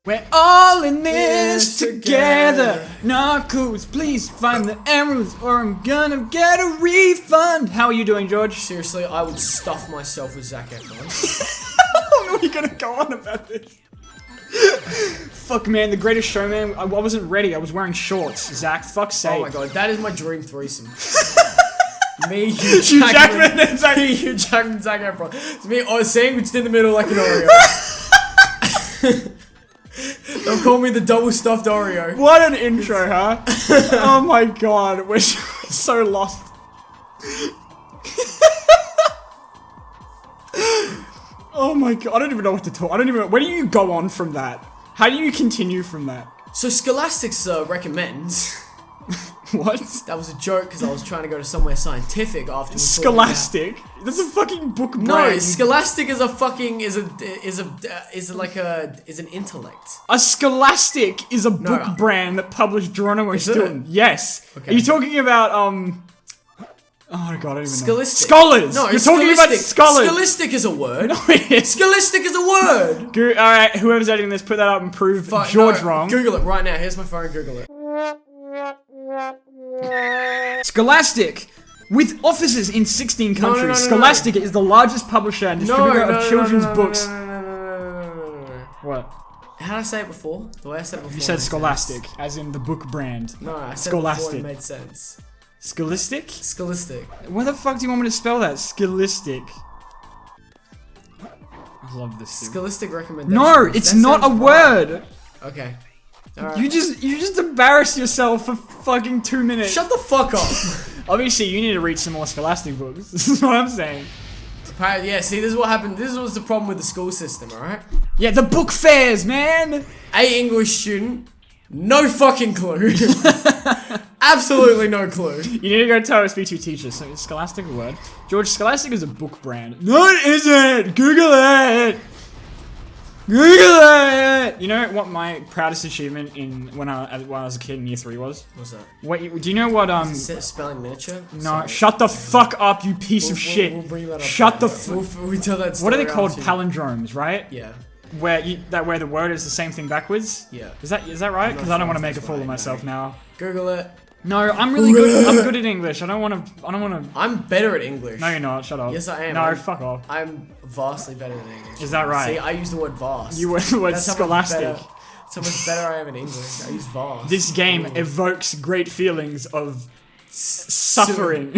We're all in this together. Narcos, please find the emeralds or I'm gonna get a refund. How are you doing, George? Seriously, I would stuff myself with Zac Efron. How long are we gonna go on about this? Fuck, man, The Greatest Showman. I wasn't ready. I was wearing shorts. Zach, fuck's sake. Oh my god, that is my dream threesome. Me, Hugh Jackman, and Zac Efron. It's me, sandwiched in the middle like an Oreo. They'll call me the double stuffed Oreo. What an intro, huh? Oh my god, we're so lost. Oh my god, I don't even know what to talk. I don't even know. Where do you go on from that? How do you continue from that? So Scholastics recommends. What? That was a joke because I was trying to go to somewhere scientific after. Scholastic? That's a fucking book brand. No, Scholastic is a fucking is an intellect. A Scholastic is a book brand that published Geronimo Stilton. Yes. Okay. Are you talking about Oh my god, I don't even know. Scholastic. Scholars! No, you're talking about scholars! Scholastic is a word. No, it is. Scholastic is a word! Alright, whoever's editing this, put that up and prove George wrong. Google it right now. Here's my phone, Google it. Scholastic! With offices in 16 countries, no, Scholastic is the largest publisher and distributor of children's books. What? How did I say it before? The way I said it before. You said Scholastic, as in the book brand. No, I said Scholastic. it before it made sense. Scholastic? Scholastic. Where the fuck do you want me to spell that? Scholastic. I love this thing. Scholastic recommendation. No, it's not a word! Okay. Right. You just embarrassed yourself for fucking 2 minutes. Shut the fuck up! Obviously, you need to read some more Scholastic books. This is what I'm saying. Yeah, see, this is what happened. This was the problem with the school system, alright? Yeah, the book fairs, man! A English student, no fucking clue. Absolutely no clue. You need to go tell speak to your teacher. So, is Scholastic a word? George, Scholastic is a book brand. No, it isn't! Google it! Google it! You know what my proudest achievement when I was a kid in year 3 was? What's that? Wait, do you know what Is it spelling miniature? No, Sorry. shut the fuck up, you piece of shit. We'll bring that up. Shut the We'll tell that story. What are they called? after. Palindromes, right? Yeah. Where the word is the same thing backwards? Yeah. Is that right? Because I don't want to make a fool of myself now. Google it. No, I'm really good. I'm good at English. I don't want to. I'm better at English. No, you're not. Shut up. Yes, I am. No, fuck off. I'm vastly better than English. Is that right? See, I use the word vast. You were the word That's Scholastic. That's how much better I am in English. I use vast. This game evokes great feelings of suffering.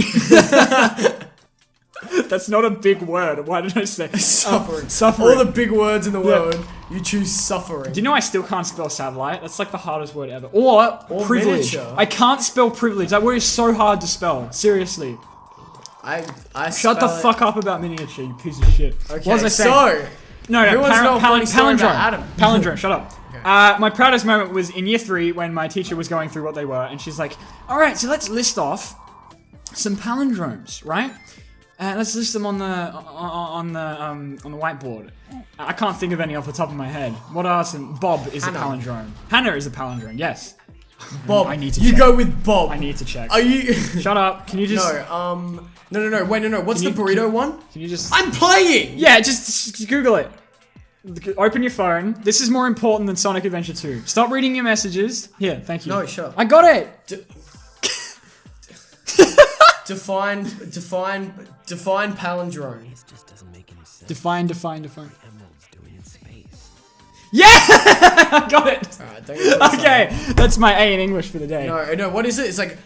That's not a big word. Why did I say suffering? Suffering. All the big words in the world, you choose suffering. Do you know I still can't spell satellite? That's like the hardest word ever. Or privilege. miniature. I can't spell privilege. That word is so hard to spell. Seriously. I Shut the fuck up about miniature, you piece of shit. Okay, what was I saying? so No, who wants to know a funny story palindrome. about Adam? Palindrome, shut up. Okay. My proudest moment was in year 3 when my teacher was going through what they were, and she's like, "All right, so let's list off some palindromes, right? Let's list them on the whiteboard." I can't think of any off the top of my head. What are some? Bob is Hannah. a palindrome. Hannah is a palindrome. Yes. Bob, I need to you check. go with Bob. I need to check. Are you? Shut up. Can you just? No. Wait, no. What's the burrito one? Can you just? I'm playing. Yeah, just Google it. Open your phone. This is more important than Sonic Adventure 2. Stop reading your messages. Here, thank you. No, shut up. I got it. Define palindrome. This just doesn't make any sense. Define. Emeralds doing in space. Yeah! I got it. Alright, don't get Okay, that's my A in English for the day. No. What is it? It's like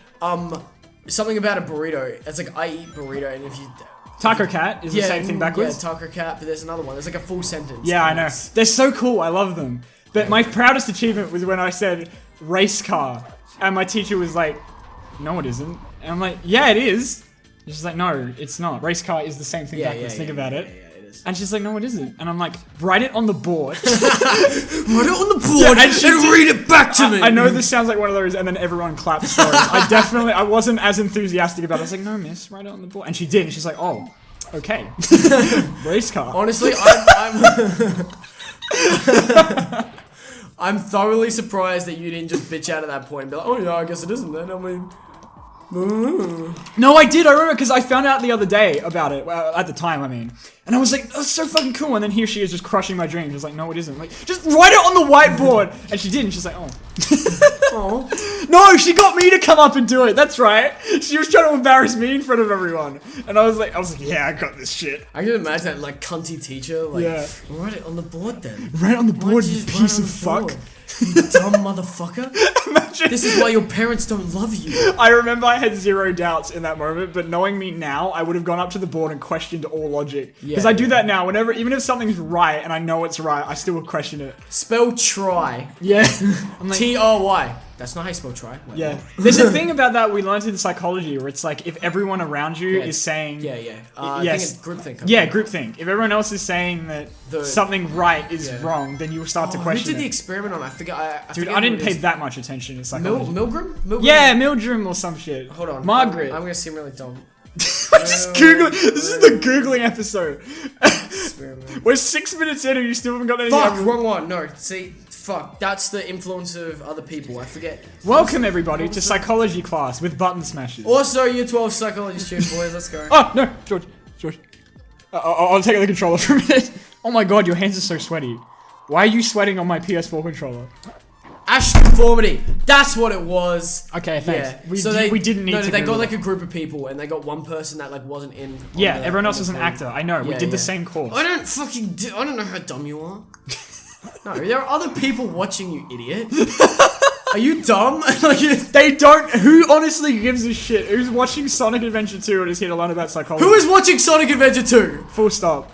something about a burrito. It's like I eat burrito, and if you Taco Cat is the same thing backwards. Yeah, taco cat. But there's another one. There's like a full sentence. Yeah, I know. They're so cool. I love them. But my proudest achievement was when I said race car, and my teacher was like, "No, it isn't." And I'm like, "Yeah, it is." And she's like, "No, it's not. Race car is the same thing backwards. Think about it." Yeah, it is. And she's like, "No, it isn't." And I'm like, "Write it on the board." Write it on the board and read it back to me. I know this sounds like one of those, and then everyone claps. Sorry, I wasn't as enthusiastic about it. I was like, "No, miss, write it on the board." And she did, and she's like, "Oh, okay." Race car. Honestly, I'm thoroughly surprised that you didn't just bitch out at that point and be like, "Oh yeah, I guess it isn't then." I mean, No, I did. I remember because I found out the other day about it. Well, at the time, I mean. And I was like, that's so fucking cool. And then here she is just crushing my dreams. I was like, no, it isn't. Like, just write it on the whiteboard. And she did. And she's like, oh. Oh. No, she got me to come up and do it. That's right. She was trying to embarrass me in front of everyone. And I was like, yeah, I got this shit. I can imagine that like cunty teacher. Like, Yeah. write it on the board then. Write it on the Why'd board, you you just write piece it on of the fuck. board? You dumb motherfucker. Imagine. This is why your parents don't love you. I remember I had zero doubts in that moment, but knowing me now, I would have gone up to the board and questioned all logic. Because I do that now. Whenever, even if something's right and I know it's right, I still will question it. Spell try. Yeah. I'm like, T-R-Y. That's not how you spell try. Wait, yeah. what? There's a thing about that we learned in psychology where it's like if everyone around you Yeah, is saying... Yeah. Yes. I think it's groupthink. Yeah, groupthink. If everyone else is saying that The- something right is Yeah. wrong, then you will start to Who question did the it. experiment on? I forget. I Dude, forget I didn't who pay it is. that much attention in psychology. Milgram? Yeah, Mildrum or some shit. Hold on. Margaret. I'm gonna seem really dumb. We're just Googling. This is the Googling episode. Experiment. We're 6 minutes in and you still haven't got any Fuck, evidence. wrong one. No, see, fuck. That's the influence of other people. I forget. Welcome everybody to psychology class with button smashers. Also, year 12 psychology student, boys. Let's go. Oh, no, George. I'll take the controller for a minute. Oh my god, your hands are so sweaty. Why are you sweating on my PS4 controller? Ash conformity. That's what it was. Okay, thanks. Yeah. We didn't need no, to they Google got like it. a group of people, and they got one person that like wasn't in. on Yeah, the- everyone on else the was an thing. actor. I know, we Yeah, did the yeah. same course. I don't know how dumb you are. No, there are other people watching, you idiot. Are you dumb? Like, They don't. Who honestly gives a shit? Who's watching Sonic Adventure 2 and is here to learn about psychology? who is watching Sonic Adventure 2? Full stop.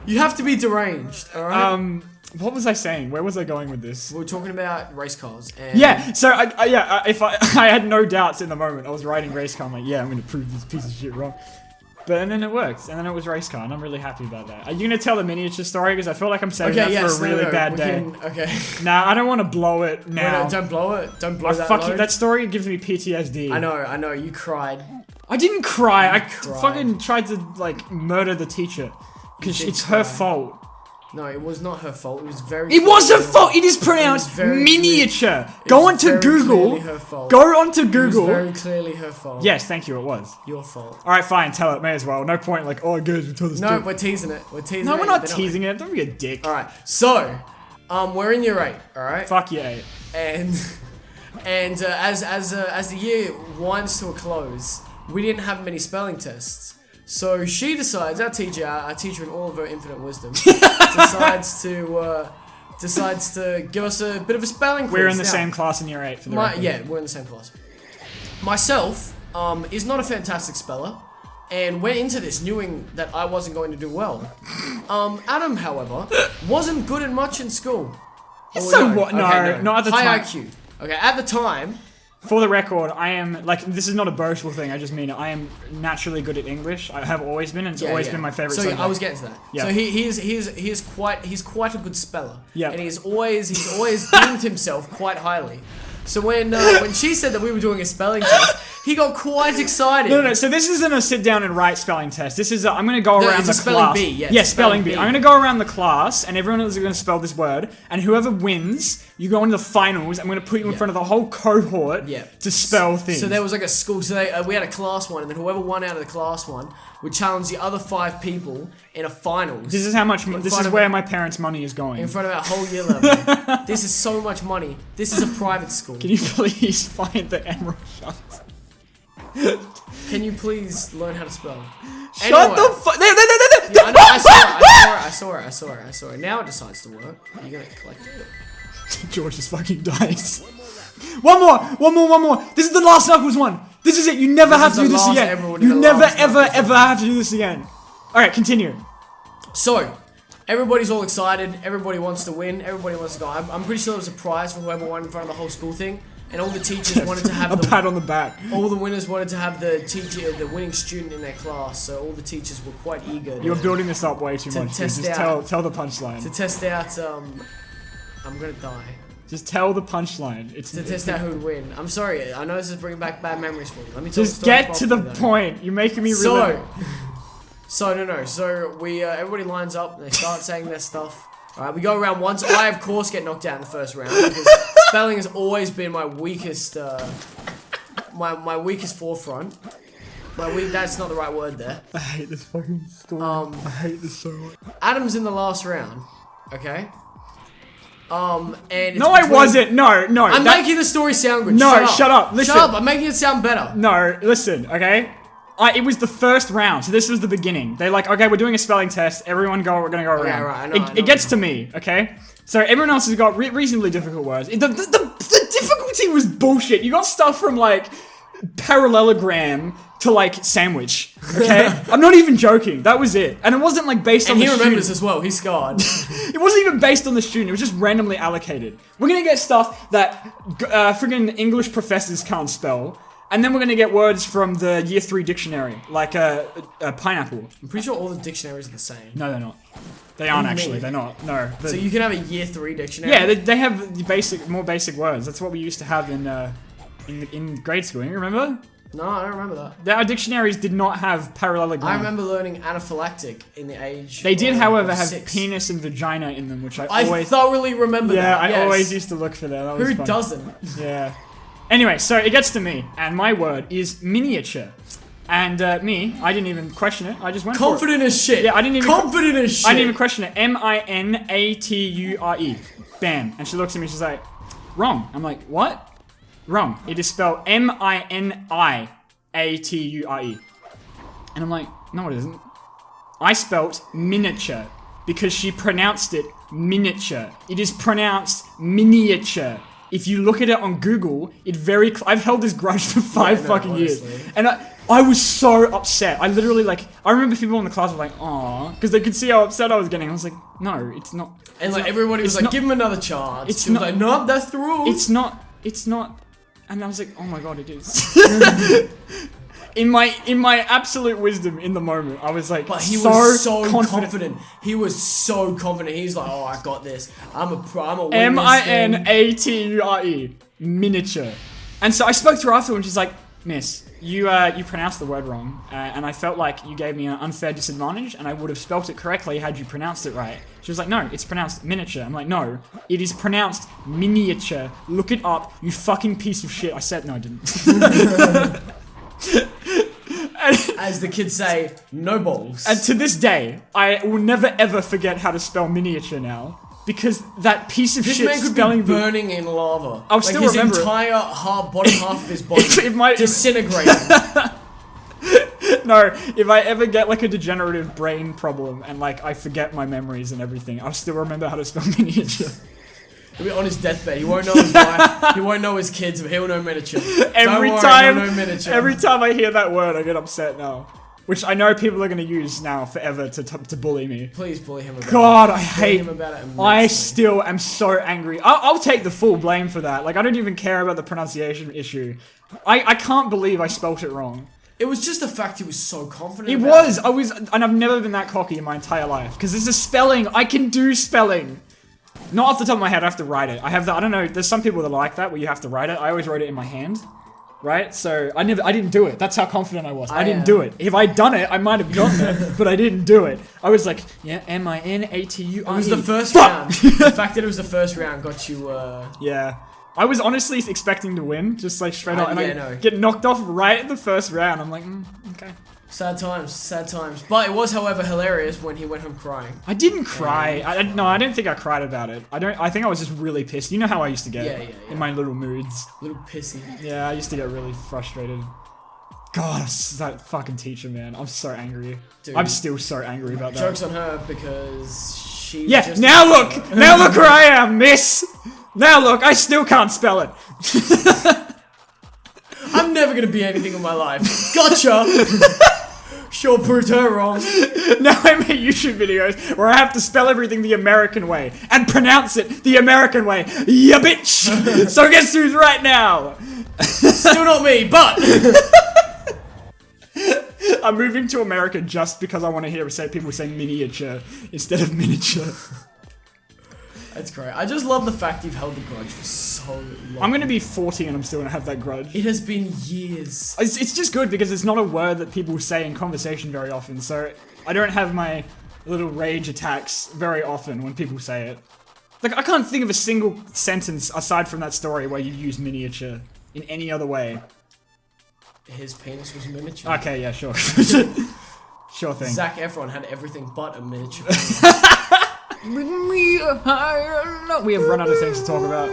You have to be deranged, alright? What was I saying? Where was I going with this? We were talking about race cars, and Yeah, so if I had no doubts in the moment. I was writing race car. I'm like, yeah, I'm gonna prove this piece of shit wrong. But and then it worked, and then it was race car, and I'm really happy about that. Are you gonna tell the miniature story? Because I feel like I'm saving okay, that yes, for a really no, bad we day. can- okay. Nah, I don't want to blow it Wait, now. no, don't blow it. Don't blow that Fuck you. load. That story gives me PTSD. I know. You cried. I didn't cry. I cried. fucking tried to like murder the teacher because did it's her cry. fault. No, it was not her fault. It was very. It was her clearly- fault. It is pronounced very miniature. It Go was onto very Google. clearly her fault. Go onto It was Google. very clearly her fault. Yes, thank you. It was. Your fault. All right, fine. Tell it. May as well. No point. Like, oh, guys, we told this. No, we're teasing it. We're teasing it. No, we're not They're teasing it. Don't be a dick. All right. So, we're in year 8. All right. Fuck yeah. And as the year winds to a close, we didn't have many spelling tests. So she decides, our teacher in all of her infinite wisdom, decides to give us a bit of a spelling quiz. We're in the Now, same class in year 8 for the record. yeah, we're in the same class. Myself is not a fantastic speller, and went into this knowing that I wasn't going to do well. Adam, however, wasn't good at much in school. So what? No, not at the High time. IQ. Okay, at the time. For the record, I am like this is not a boastful thing. I just mean it. I am naturally good at English. I have always been, and it's always been my favorite So subject. I was getting to that. Yeah. So he's quite a good speller. Yeah. And he's always deemed himself quite highly. So when she said that we were doing a spelling test, he got quite excited. No. So this isn't a sit down and write spelling test. This is I'm going to go No, around it's the a spelling class. bee, yeah, Yeah, it's a spelling spelling bee. bee. I'm going to go around the class, and everyone is going to spell this word, and whoever wins, you go into the finals. I'm going to put you in front of the whole cohort Yeah. to spell things. So there was like a school. So we had a class one, and then whoever won out of the class one would challenge the other 5 people in a finals. This is how much. This front is of- where my parents' money is going. in front of our whole year level. This is so much money. This is a private school. Can you please find the emerald shot? Can you please learn how to spell? Shut the fuck! There! Yeah, I know, I saw it. Now it decides to work. You're gonna collect it. George just fucking dies. One more. This is the last Knuckles one. This is it. You never have is to do the this last again. ever one, You the never, last ever, Knuckles ever have to do this again. All right, continue. So, everybody's all excited. Everybody wants to win. Everybody wants to go. I'm pretty sure there was a prize for whoever won in front of the whole school thing. And all the teachers wanted to have A pat on the back. all the winners wanted to have the winning student in their class. So all the teachers were quite eager You're building this up way too much. Dude. test Just out- tell the punchline. to test out. I'm gonna die. Just tell the punchline. It's To test out who would win. I'm sorry. I know this is bringing back bad memories for you. Let me tell Just the story get to the properly, though. point. You're making me So, really. So we everybody lines up and they start saying their stuff. All right, we go around once. I of course get knocked out in the first round because spelling has always been my weakest my weakest forefront. That's not the right word there. I hate this fucking story. I hate this so much. Adam's in the last round. Okay. And it's No, I wasn't. No. I'm making the story sound good. No, shut up. Listen. Shut up. I'm making it sound better. No, listen, okay? It was the first round, so this was the beginning. They're like, okay, we're doing a spelling test. We're gonna go around. Yeah, right, I know, It gets to me, okay? So everyone else has got reasonably difficult words. The difficulty was bullshit. You got stuff from, like, parallelogram to, like, sandwich, okay? I'm not even joking. That was it. And it wasn't, like, based on the student. And he remembers as well. He's scarred. It wasn't even based on the student. It was just randomly allocated. We're gonna get stuff that friggin' English professors can't spell. And then we're gonna get words from the year 3 dictionary, like a pineapple. I'm pretty sure all the dictionaries are the same. No, they're not. They aren't What do you actually. mean? They're not. No. So you can have a year 3 dictionary? Yeah, they have the more basic words. That's what we used to have in grade school. You remember? No, I don't remember that. Our dictionaries did not have parallelogram. I remember learning anaphylactic in the age. They did, however, have 6. penis and vagina in them, which I I always. thoroughly remember that. Yeah, I yes. always used to look for that. That was Who fun. doesn't? Yeah. Anyway, so it gets to me, and my word is miniature. And I didn't even question it. I just went Confident as shit. Yeah, I didn't even. Confident as shit. I didn't even question it. Minature. Bam. And she looks at me. She's like, "Wrong." I'm like, "What?" Wrong. It is spelled Miniature. And I'm like, "No, it isn't." I spelt miniature because she pronounced it miniature. It is pronounced miniature. If you look at it on Google, I've held this grudge for 5 fucking years. And I was so upset. I literally, I remember people in the class were like, "Aw," because they could see how upset I was getting. I was like, "No, it's not." And everybody was like, "Give him another chance." It's She was not- like, "No, that's the rule." It's not. And I was like, "Oh my god, it is." In my absolute wisdom in the moment, I was like, But he was so confident. He was so confident. He's like, "Oh, I got this. I'm a Minature. Miniature. And so I spoke to her afterwards, and she's like, "Miss, you pronounced the word wrong, and I felt like you gave me an unfair disadvantage, and I would have spelt it correctly had you pronounced it right." She was like, "No, it's pronounced miniature." I'm like, "No, it is pronounced miniature. Look it up, you fucking piece of shit." I said, "No, I didn't." As the kids say, no balls. And to this day, I will never ever forget how to spell miniature now. Because that piece of This shit man could spelling be burning in lava. I'll still remember his it. entire bottom half of his body disintegrating. No, if I ever get a degenerative brain problem and I forget my memories and everything, I'll still remember how to spell miniature. He'll be on his deathbed. He won't know his wife. He won't know his kids, but he'll know miniature. Every Don't worry, time, he'll know miniature. every time I hear that word, I get upset now. Which I know people are going to use now forever to bully me. Please bully him about God, it. I hate him about it immensely. I still am so angry. I'll take the full blame for that. I don't even care about the pronunciation issue. I can't believe I spelt it wrong. It was just the fact he was so confident. It about was. And I've never been that cocky in my entire life. Because this is spelling. I can do spelling. Not off the top of my head, I have to write it. I don't know, there's some people that like that where you have to write it. I always wrote it in my hand. Right? So I didn't do it. That's how confident I was. I didn't do it. If I'd done it, I might have gotten it, but I didn't do it. I was like, yeah, Minature. It was the first round. The fact that it was the first round got you, Yeah. I was honestly expecting to win, just straight up, and yeah, I no. get knocked off right at the first round. I'm like, okay. Sad times. But it was, however, hilarious when he went home crying. I didn't cry. I don't think I cried about it. I think I was just really pissed. You know how I used to get Yeah. in my little moods. Little pissy. Yeah, I used to get really frustrated. God, that fucking teacher, man. I'm so angry. Dude. I'm still so angry about that. Joke's on her because she's Yeah, just now look where I am, miss. Now look, I still can't spell it. I'm never gonna be anything in my life. Gotcha! Sure proved her wrong. Now I make YouTube videos where I have to spell everything the American way and pronounce it the American way. Ya bitch! So guess who's right now? Still not me, but I'm moving to America just because I want to hear people say miniature instead of miniature. that's great. I just love the fact you've held the grudge for so long. I'm gonna be 40 and I'm still gonna have that grudge. It has been years. It's just good because it's not a word that people say in conversation very often, so I don't have my little rage attacks very often when people say it. I can't think of a single sentence aside from that story where you use miniature in any other way. his penis was miniature. Okay, yeah, sure. Sure thing. Zac Efron had everything but a miniature. We have run out of things to talk about.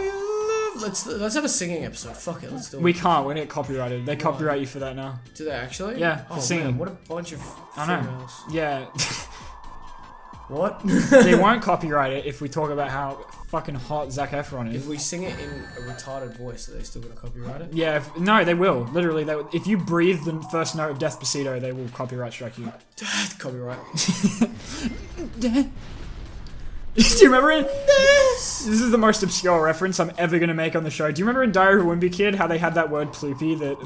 Let's have a singing episode. Fuck it, let's do it. We can't. We get copyrighted. They copyright you for that now. Do they actually? Yeah, for singing. Man, what a bunch of I know. females. Yeah. What? They won't copyright it if we talk about how fucking hot Zac Efron is. If we sing it in a retarded voice, are they still gonna copyright it? Yeah, no, they will. Literally, if you breathe the first note of Despacito, they will copyright strike you. Copyright. Do you remember in this is the most obscure reference I'm ever gonna make on the show. Do you remember in Diary of a Wimpy Kid how they had that word ploopy that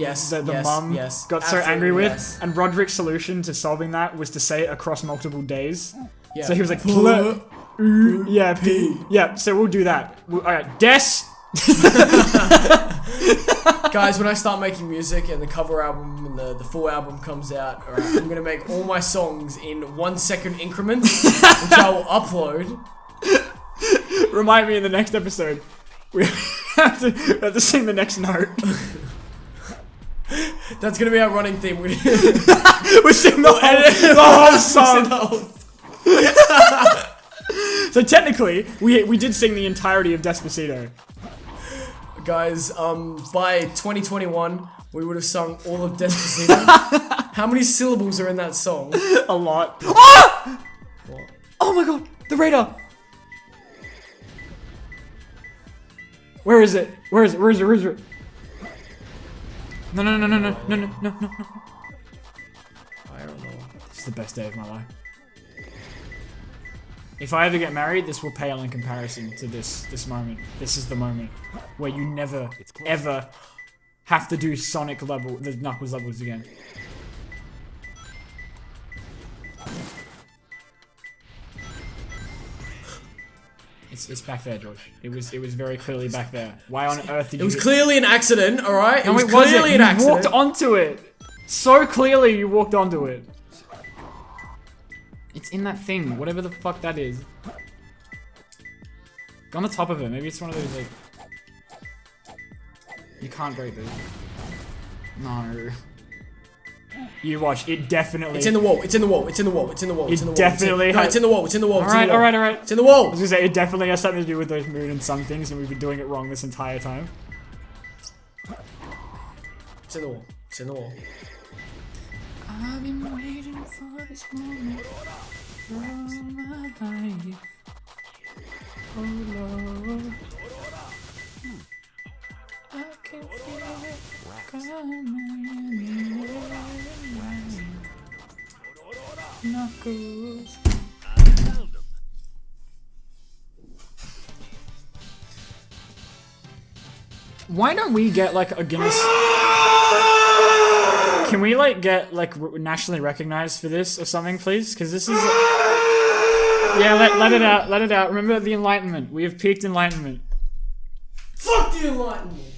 the mum got so angry with? Yes. And Roderick's solution to solving that was to say it across multiple days. Yeah. So he was like, yeah, P. Yeah, so we'll do that. Alright, Des. Guys, when I start making music and the cover album and the full album comes out, alright, I'm gonna make all my songs in 1 second increments, which I will upload. Remind me in the next episode. We have to sing the next note. That's gonna be our running theme. We sing the whole song. So technically, we did sing the entirety of Despacito. Guys, by 2021, we would have sung all of Despacito. How many syllables are in that song? A lot. Ah! What? Oh my god, the radar. Where is it? Where is it? Where is it? Where is it? No. I don't know. It's the best day of my life. If I ever get married, this will pale in comparison to this moment. This is the moment where you never, ever have to do the Knuckles levels again. It's back there, George. It was very clearly back there. Why on earth did you? It was clearly an accident, alright? No, it was clearly an accident. You walked onto it. So clearly you walked onto it. It's in that thing, whatever the fuck that is. Go on the top of it. Maybe it's one of those, like... You can't break this. No. You watch, it definitely... It's in the wall, it's in the wall, it's in the wall, it's in the wall, it's in the wall. Definitely No, it's in the wall, it's in the wall, it's in the wall. Alright. It's in the wall! I was gonna say, it definitely has something to do with those moon and sun things, and we've been doing it wrong this entire time. It's in the wall, it's in the wall. I've been waiting for this moment all my life. Oh Lord, I can feel it coming anyway. Knuckles. Why don't we get like a Guinness? Can we like get like nationally recognized for this or something, please? Because this is. Yeah, let it out. Let it out. Remember the Enlightenment. We have peaked Enlightenment. Fuck the Enlightenment!